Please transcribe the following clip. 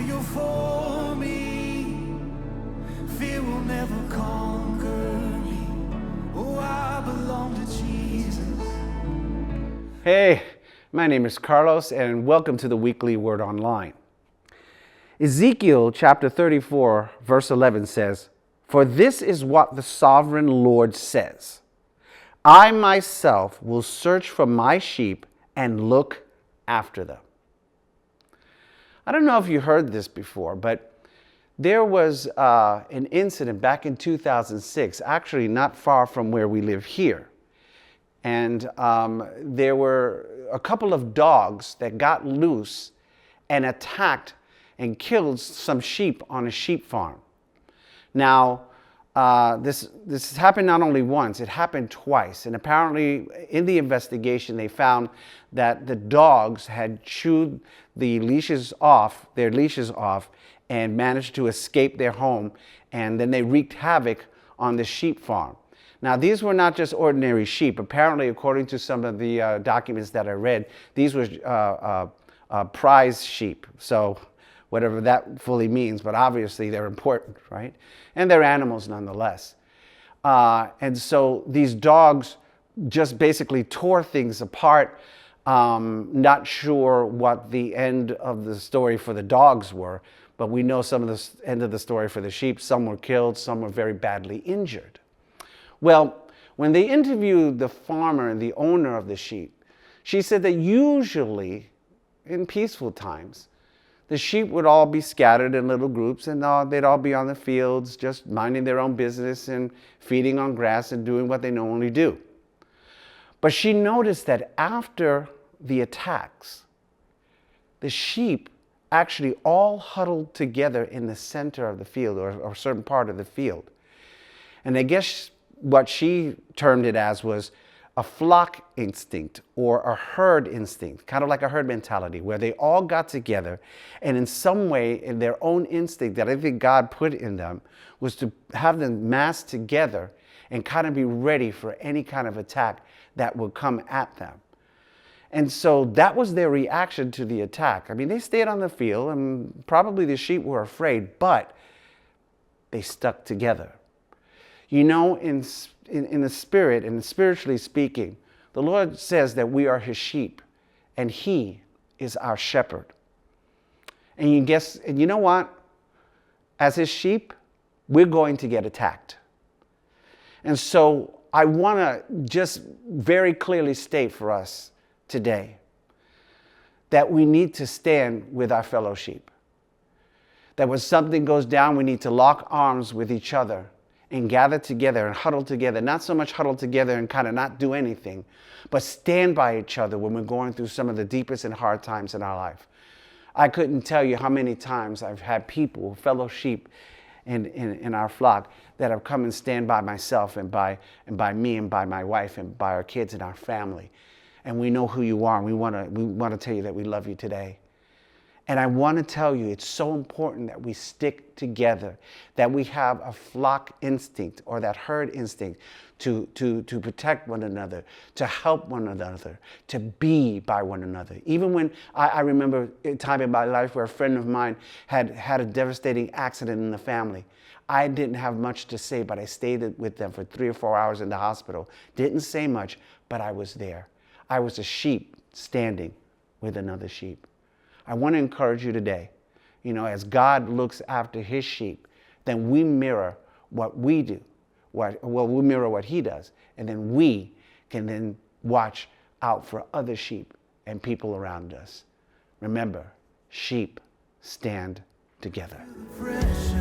you're for me, fear will never conquer me. Oh, I belong to Jesus. Hey, my name is Carlos, and welcome to the Weekly Word Online. Ezekiel chapter 34, verse 11 says, "For this is what the sovereign Lord says, I myself will search for my sheep and look after them." I don't know if you heard this before, but there was an incident back in 2006, actually not far from where we live here. And there were a couple of dogs that got loose and attacked and killed some sheep on a sheep farm. Now, this happened not only once, it happened twice. And apparently in the investigation, they found that the dogs had chewed their leashes off, and managed to escape their home. And then they wreaked havoc on the sheep farm. Now, these were not just ordinary sheep. Apparently, according to some of the documents that I read, these were prize sheep. So whatever that fully means, but obviously they're important, right? And they're animals nonetheless. And so these dogs just basically tore things apart. Not sure what the end of the story for the dogs were, but we know some of the end of the story for the sheep. Some were killed, some were very badly injured. Well, when they interviewed the farmer and the owner of the sheep, she said that usually in peaceful times, the sheep would all be scattered in little groups, and they'd all be on the fields just minding their own business and feeding on grass and doing what they normally do. But she noticed that after the attacks, the sheep actually all huddled together in the center of the field, or a certain part of the field. And I guess what she termed it as was a flock instinct or a herd instinct, kind of like a herd mentality, where they all got together and in some way, in their own instinct that I think God put in them, was to have them mass together and kind of be ready for any kind of attack that would come at them. And so that was their reaction to the attack. I mean, they stayed on the field and probably the sheep were afraid, but they stuck together. You know, in the spirit and spiritually speaking, the Lord says that we are his sheep and he is our shepherd. And you know what? As his sheep, we're going to get attacked. And so I want to just very clearly state for us today that we need to stand with our fellow sheep. That when something goes down, we need to lock arms with each other and gather together and huddle together. Not so much huddle together and kind of not do anything, but stand by each other when we're going through some of the deepest and hard times in our life. I couldn't tell you how many times I've had people, fellow sheep in our flock, that have come and stand by myself and by me and by my wife and by our kids and our family. And we know who you are, and we want to tell you that we love you today. And I want to tell you, it's so important that we stick together, that we have a flock instinct or that herd instinct to protect one another, to help one another, to be by one another. Even when I remember a time in my life where a friend of mine had a devastating accident in the family. I didn't have much to say, but I stayed with them for 3 or 4 hours in the hospital. Didn't say much, but I was there. I was a sheep standing with another sheep. I want to encourage you today, you know, as God looks after his sheep, then we mirror what we do. We mirror what he does. And then we can then watch out for other sheep and people around us. Remember, sheep stand together. Fresh